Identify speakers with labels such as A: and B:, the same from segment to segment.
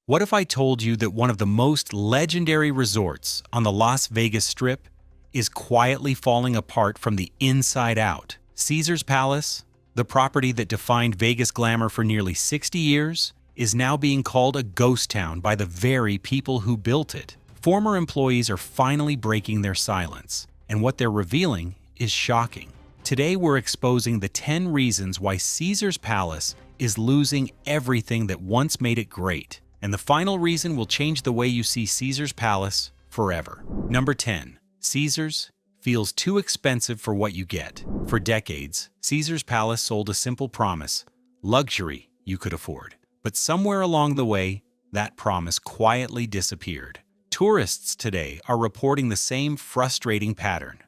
A: What if I told you that one of the most legendary resorts on the Las Vegas Strip is quietly falling apart from the inside out? Caesar's Palace, the property that defined Vegas glamour for nearly 60 years, is now being called a ghost town by the very people who built it. Former employees are finally breaking their silence, and what they're revealing is shocking. Today we're exposing the 10 reasons why Caesar's Palace is losing everything that once made it great. And the final reason will change the way you see Caesar's Palace forever. Number 10. Caesar's feels too expensive for what you get. For decades, Caesar's Palace sold a simple promise: luxury you could afford. But somewhere along the way, that promise quietly disappeared. Tourists today are reporting the same frustrating pattern.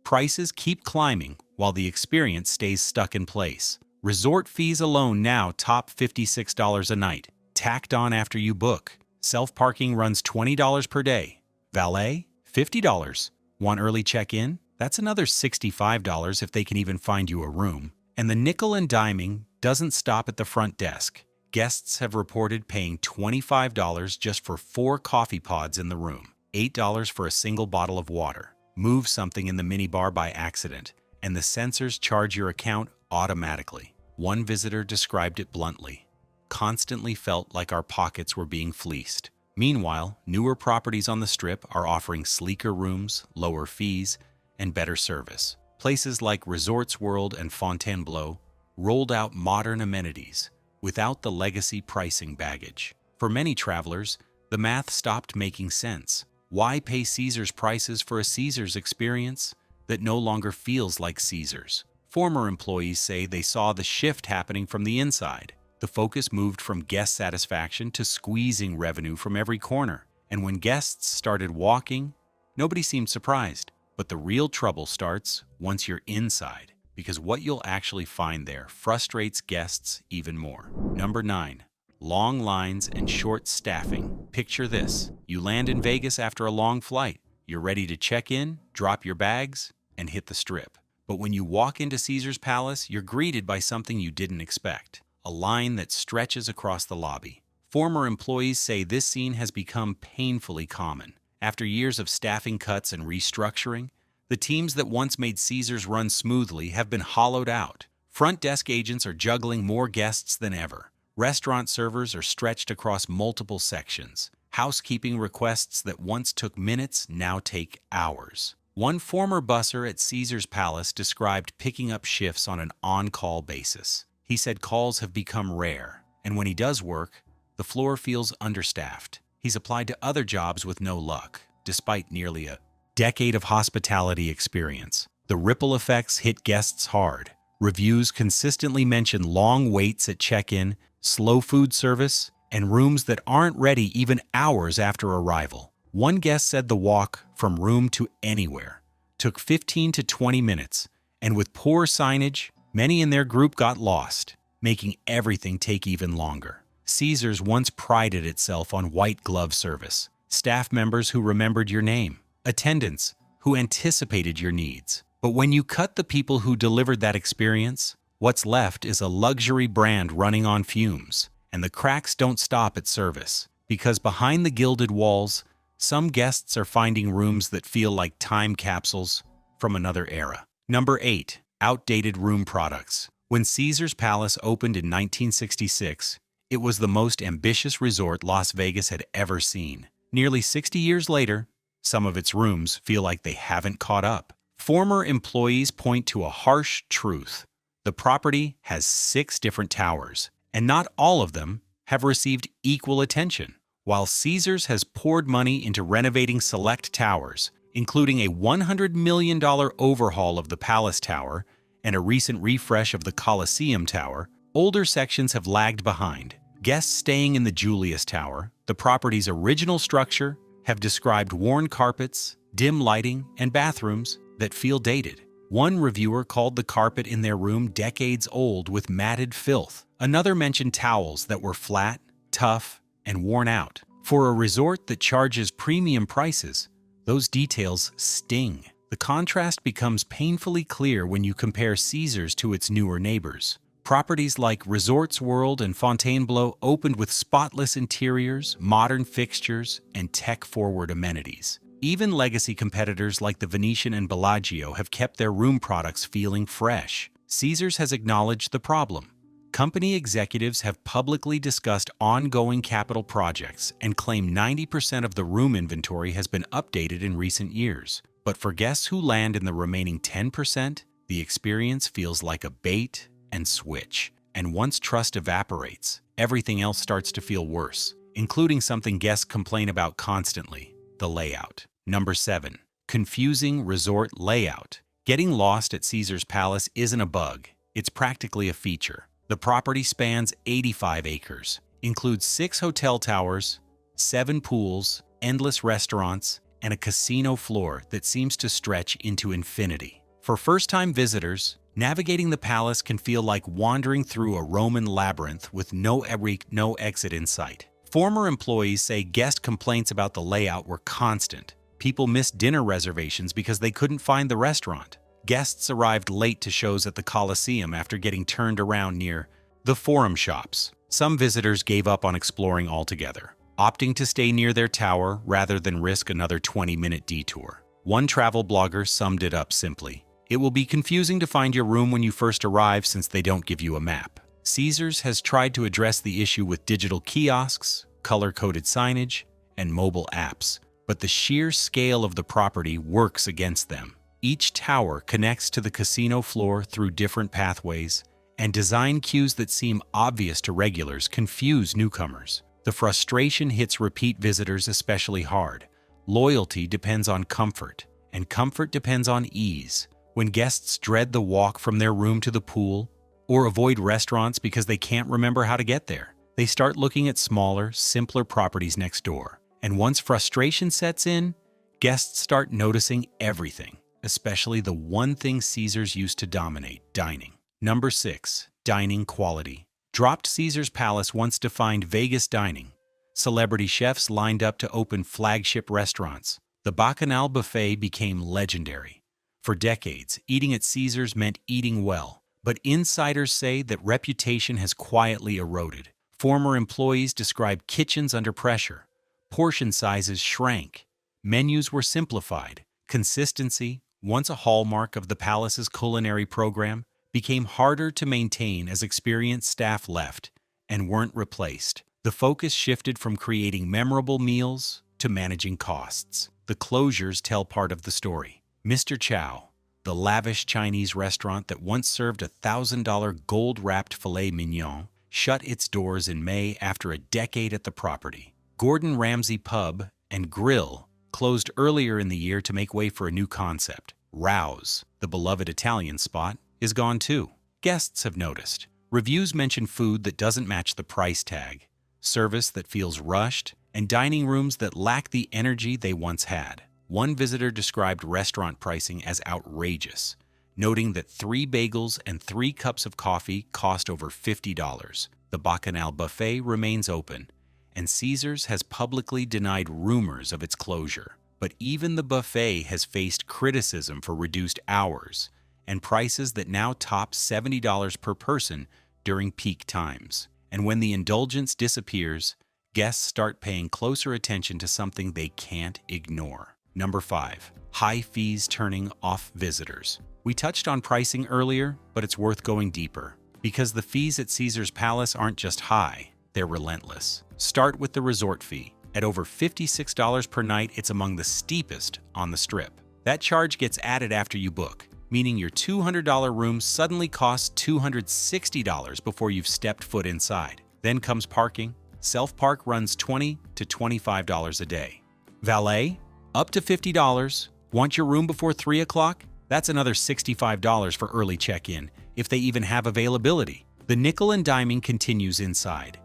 A: Prices keep climbing while the experience stays stuck in place. Resort fees alone now top $56 a night, tacked on after you book. Self-parking runs $20 per day. Valet, $50. Want early check-in? That's another $65 if they can even find you a room. And the nickel and diming doesn't stop at the front desk. Guests have reported paying $25 just for 4 coffee pods in the room, $8 for a single bottle of water. Move something in the minibar by accident, and the sensors charge your account automatically. One visitor described it bluntly: constantly felt like our pockets were being fleeced. Meanwhile, newer properties on the Strip are offering sleeker rooms, lower fees, and better service. Places like Resorts World and Fontainebleau rolled out modern amenities without the legacy pricing baggage. For many travelers, the math stopped making sense. Why pay Caesar's prices for a Caesar's experience that no longer feels like Caesar's? Former employees say they saw the shift happening from the inside. The focus moved from guest satisfaction to squeezing revenue from every corner. And when guests started walking, nobody seemed surprised. But the real trouble starts once you're inside, because what you'll actually find there frustrates guests even more. Number 9. Long lines and short staffing. Picture this: you land in Vegas after a long flight. You're ready to check in, drop your bags, and hit the Strip. But when you walk into Caesar's Palace, you're greeted by something you didn't expect: a line that stretches across the lobby. Former employees say this scene has become painfully common. After years of staffing cuts and restructuring, the teams that once made Caesar's run smoothly have been hollowed out. Front desk agents are juggling more guests than ever. Restaurant servers are stretched across multiple sections. Housekeeping requests that once took minutes now take hours. One former busser at Caesar's Palace described picking up shifts on an on-call basis. He said calls have become rare, and when he does work, the floor feels understaffed. He's applied to other jobs with no luck, despite nearly a decade of hospitality experience. The ripple effects hit guests hard. Reviews consistently mention long waits at check-in, slow food service, and rooms that aren't ready even hours after arrival. One guest said the walk from room to anywhere took 15 to 20 minutes, and with poor signage, many in their group got lost, making everything take even longer. Caesar's once prided itself on white glove service, staff members who remembered your name, attendants who anticipated your needs. But when you cut the people who delivered that experience, what's left is a luxury brand running on fumes. And the cracks don't stop at service, because behind the gilded walls, some guests are finding rooms that feel like time capsules from another era. Number 8. Outdated room products. When Caesar's Palace opened in 1966, it was the most ambitious resort Las Vegas had ever seen. Nearly 60 years later, some of its rooms feel like they haven't caught up. Former employees point to a harsh truth: the property has 6 different towers, and not all of them have received equal attention. While Caesar's has poured money into renovating select towers, including a $100 million overhaul of the Palace Tower and a recent refresh of the Colosseum Tower, older sections have lagged behind. Guests staying in the Julius Tower, the property's original structure, have described worn carpets, dim lighting, and bathrooms that feel dated. One reviewer called the carpet in their room decades old with matted filth. Another mentioned towels that were flat, tough, and worn out. For a resort that charges premium prices, those details sting. The contrast becomes painfully clear when you compare Caesar's to its newer neighbors. Properties like Resorts World and Fontainebleau opened with spotless interiors, modern fixtures, and tech-forward amenities. Even legacy competitors like the Venetian and Bellagio have kept their room products feeling fresh. Caesars has acknowledged the problem. Company executives have publicly discussed ongoing capital projects and claim 90% of the room inventory has been updated in recent years. But for guests who land in the remaining 10%, the experience feels like a bait and switch. And once trust evaporates, everything else starts to feel worse, including something guests complain about constantly: the layout. Number 7. Confusing resort layout. Getting lost at Caesars Palace isn't a bug, it's practically a feature. The property spans 85 acres, includes 6 hotel towers, 7 pools, endless restaurants, and a casino floor that seems to stretch into infinity. For first-time visitors, navigating the palace can feel like wandering through a Roman labyrinth with no exit in sight. Former employees say guest complaints about the layout were constant. People missed dinner reservations because they couldn't find the restaurant. Guests arrived late to shows at the Colosseum after getting turned around near the Forum shops. Some visitors gave up on exploring altogether, opting to stay near their tower rather than risk another 20-minute detour. One travel blogger summed it up simply: "It will be confusing to find your room when you first arrive since they don't give you a map." Caesars has tried to address the issue with digital kiosks, color-coded signage, and mobile apps, but the sheer scale of the property works against them. Each tower connects to the casino floor through different pathways, and design cues that seem obvious to regulars confuse newcomers. The frustration hits repeat visitors especially hard. Loyalty depends on comfort, and comfort depends on ease. When guests dread the walk from their room to the pool, or avoid restaurants because they can't remember how to get there, they start looking at smaller, simpler properties next door. And once frustration sets in, guests start noticing everything, especially the one thing Caesars used to dominate: dining. Number 6. Dining quality. Dropped Caesars Palace once defined Vegas dining. Celebrity chefs lined up to open flagship restaurants. The Bacchanal Buffet became legendary. For decades, eating at Caesars meant eating well, but insiders say that reputation has quietly eroded. Former employees described kitchens under pressure. Portion sizes shrank. Menus were simplified. Consistency, once a hallmark of the palace's culinary program, became harder to maintain as experienced staff left and weren't replaced. The focus shifted from creating memorable meals to managing costs. The closures tell part of the story. Mr. Chow, the lavish Chinese restaurant that once served $1,000 gold-wrapped filet mignon, shut its doors in May after a decade at the property. Gordon Ramsay Pub and Grill closed earlier in the year to make way for a new concept. Rouse, the beloved Italian spot, is gone too. Guests have noticed. Reviews mention food that doesn't match the price tag, service that feels rushed, and dining rooms that lack the energy they once had. One visitor described restaurant pricing as outrageous, noting that 3 bagels and 3 cups of coffee cost over $50. The Bacchanal Buffet remains open, and Caesars has publicly denied rumors of its closure. But even the buffet has faced criticism for reduced hours and prices that now top $70 per person during peak times. And when the indulgence disappears, guests start paying closer attention to something they can't ignore. Number 5. High fees turning off visitors. We touched on pricing earlier, but it's worth going deeper, because the fees at Caesars Palace aren't just high, they're relentless. Start with the resort fee. At over $56 per night, it's among the steepest on the Strip. That charge gets added after you book, meaning your $200 room suddenly costs $260 before you've stepped foot inside. Then comes parking. Self-park runs $20 to $25 a day. Valet? Up to $50. Want your room before 3 o'clock? That's another $65 for early check-in, if they even have availability. The nickel and diming continues inside.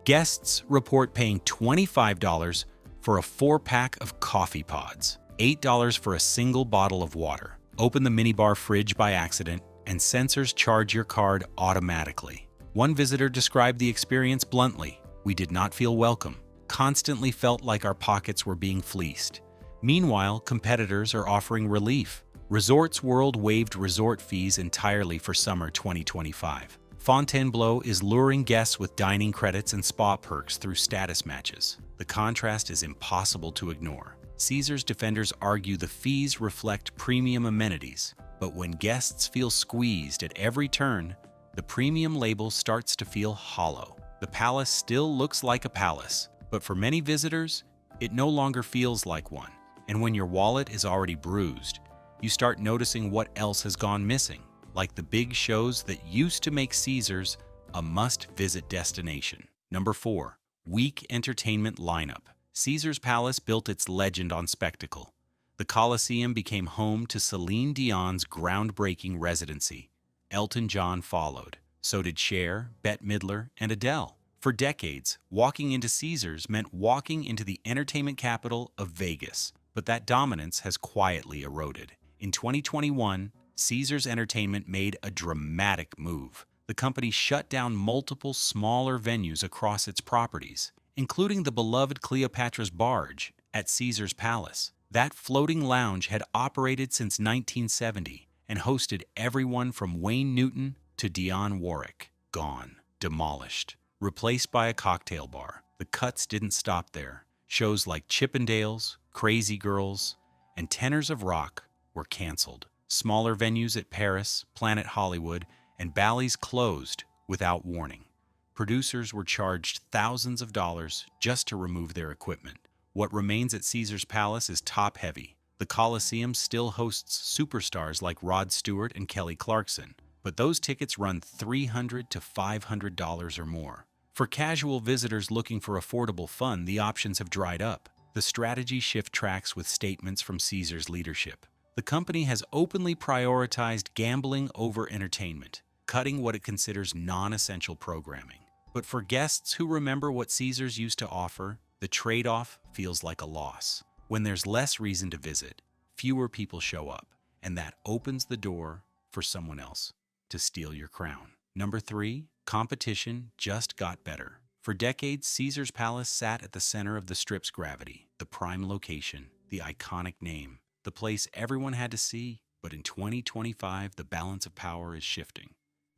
A: Guests report paying $25 for a 4-pack of coffee pods, $8 for a single bottle of water. Open the minibar fridge by accident, and sensors charge your card automatically. One visitor described the experience bluntly: "We did not feel welcome, constantly felt like our pockets were being fleeced." Meanwhile, competitors are offering relief. Resorts World waived resort fees entirely for summer 2025. Fontainebleau is luring guests with dining credits and spa perks through status matches. The contrast is impossible to ignore. Caesars defenders argue the fees reflect premium amenities, but when guests feel squeezed at every turn, the premium label starts to feel hollow. The palace still looks like a palace, but for many visitors, it no longer feels like one. And when your wallet is already bruised, you start noticing what else has gone missing, like the big shows that used to make Caesars a must-visit destination. Number 4. Weak entertainment lineup. Caesars Palace built its legend on spectacle. The Colosseum became home to Celine Dion's groundbreaking residency. Elton John followed. So did Cher, Bette Midler, and Adele. For decades, walking into Caesars meant walking into the entertainment capital of Vegas, but that dominance has quietly eroded. In 2021, Caesars Entertainment made a dramatic move. The company shut down multiple smaller venues across its properties, including the beloved Cleopatra's Barge at Caesars Palace. That floating lounge had operated since 1970 and hosted everyone from Wayne Newton to Dionne Warwick. Gone, demolished, replaced by a cocktail bar. The cuts didn't stop there. Shows like Chippendales, Crazy Girls, and Tenors of Rock were canceled. Smaller venues at Paris, Planet Hollywood, and Bally's closed without warning. Producers were charged thousands of dollars just to remove their equipment. What remains at Caesars Palace is top-heavy. The Colosseum still hosts superstars like Rod Stewart and Kelly Clarkson, but those tickets run $300 to $500 or more. For casual visitors looking for affordable fun, the options have dried up. The strategy shift tracks with statements from Caesars leadership. The company has openly prioritized gambling over entertainment, cutting what it considers non-essential programming. But for guests who remember what Caesars used to offer, the trade-off feels like a loss. When there's less reason to visit, fewer people show up, and that opens the door for someone else to steal your crown. Number 3, competition just got better. For decades, Caesars Palace sat at the center of the Strip's gravity, the prime location, the iconic name, the place everyone had to see. But in 2025, the balance of power is shifting.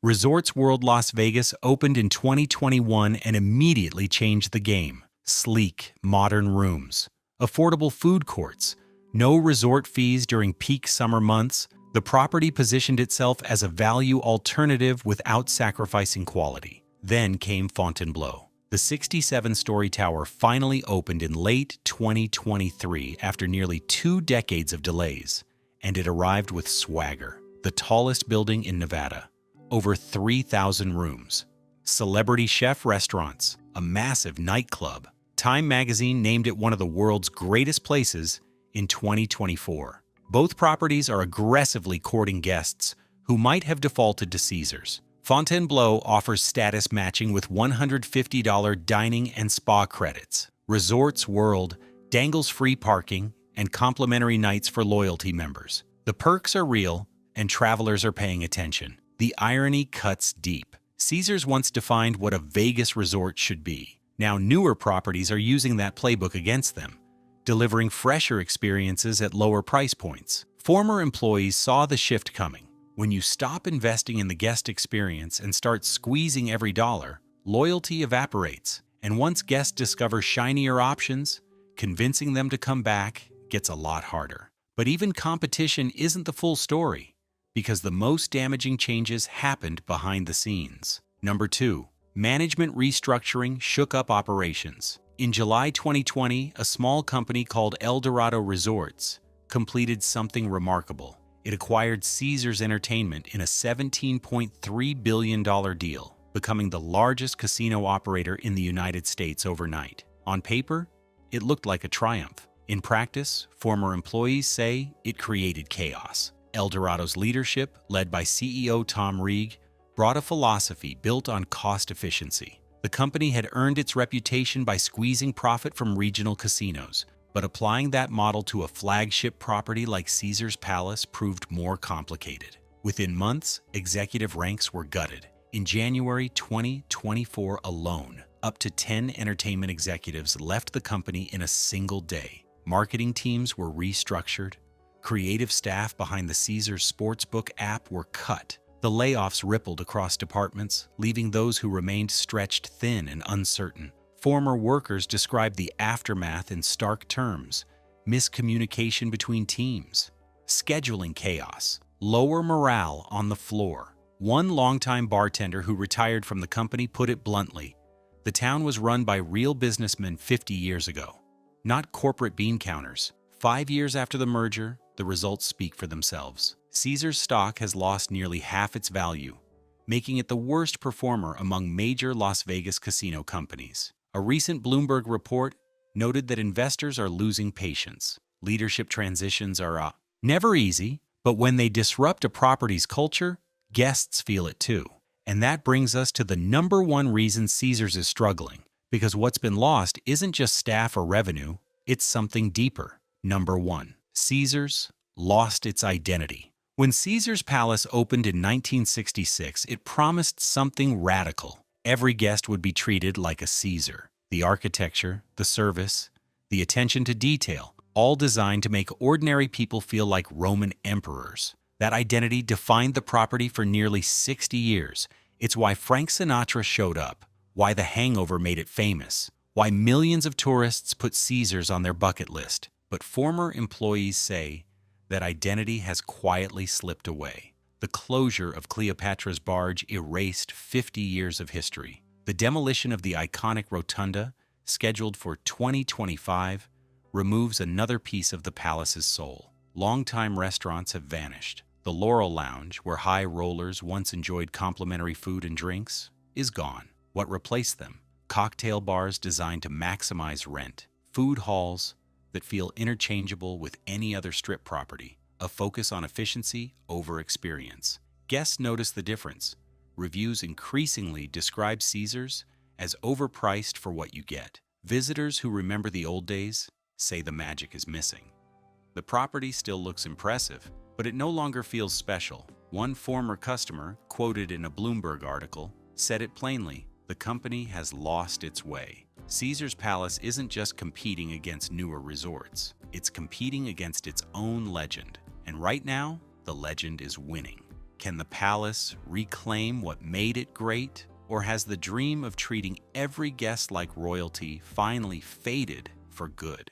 A: Resorts World Las Vegas opened in 2021 and immediately changed the game. Sleek, modern rooms, affordable food courts, no resort fees during peak summer months. The property positioned itself as a value alternative without sacrificing quality. Then came Fontainebleau. The 67-story tower finally opened in late 2023 after nearly 2 decades of delays, and it arrived with swagger. The tallest building in Nevada, over 3,000 rooms, celebrity chef restaurants, a massive nightclub. Time magazine named it one of the world's greatest places in 2024. Both properties are aggressively courting guests who might have defaulted to Caesars. Fontainebleau offers status matching with $150 dining and spa credits. Resorts World dangles free parking and complimentary nights for loyalty members. The perks are real, and travelers are paying attention. The irony cuts deep. Caesars once defined what a Vegas resort should be. Now newer properties are using that playbook against them, delivering fresher experiences at lower price points. Former employees saw the shift coming. When you stop investing in the guest experience and start squeezing every dollar, loyalty evaporates. And once guests discover shinier options, convincing them to come back gets a lot harder. But even competition isn't the full story, because the most damaging changes happened behind the scenes. Number 2. Management restructuring shook up operations. In July 2020, a small company called Eldorado Resorts completed something remarkable. It acquired Caesars Entertainment in a $17.3 billion deal, becoming the largest casino operator in the United States overnight. On paper, it looked like a triumph. In practice, former employees say it created chaos. Eldorado's leadership, led by CEO Tom Reeg, brought a philosophy built on cost efficiency. The company had earned its reputation by squeezing profit from regional casinos, but applying that model to a flagship property like Caesars Palace proved more complicated. Within months, executive ranks were gutted. In January 2024 alone, up to 10 entertainment executives left the company in a single day. Marketing teams were restructured. Creative staff behind the Caesars Sportsbook app were cut. The layoffs rippled across departments, leaving those who remained stretched thin and uncertain. Former workers described the aftermath in stark terms: miscommunication between teams, scheduling chaos, lower morale on the floor. One longtime bartender who retired from the company put it bluntly: the town was run by real businessmen 50 years ago, not corporate bean counters. 5 years after the merger, the results speak for themselves. Caesars stock has lost nearly half its value, making it the worst performer among major Las Vegas casino companies. A recent Bloomberg report noted that investors are losing patience. Leadership transitions are never easy, but when they disrupt a property's culture, guests feel it too. And that brings us to the number one reason Caesars is struggling, because what's been lost isn't just staff or revenue, it's something deeper. Number 1. Caesars lost its identity. When Caesars Palace opened in 1966, it promised something radical. Every guest would be treated like a Caesar. The architecture, the service, the attention to detail, all designed to make ordinary people feel like Roman emperors. That identity defined the property for nearly 60 years. It's why Frank Sinatra showed up, why The Hangover made it famous, why millions of tourists put Caesars on their bucket list. But former employees say that identity has quietly slipped away. The closure of Cleopatra's Barge erased 50 years of history. The demolition of the iconic rotunda, scheduled for 2025, removes another piece of the palace's soul. Longtime restaurants have vanished. The Laurel Lounge, where high rollers once enjoyed complimentary food and drinks, is gone. What replaced them? Cocktail bars designed to maximize rent, food halls that feel interchangeable with any other strip property, a focus on efficiency over experience. Guests notice the difference. Reviews increasingly describe Caesars as overpriced for what you get. Visitors who remember the old days say the magic is missing. The property still looks impressive, but it no longer feels special. One former customer, quoted in a Bloomberg article, said it plainly: the company has lost its way. Caesars Palace isn't just competing against newer resorts, it's competing against its own legend. And right now, the legend is winning. Can the palace reclaim what made it great? Or has the dream of treating every guest like royalty finally faded for good?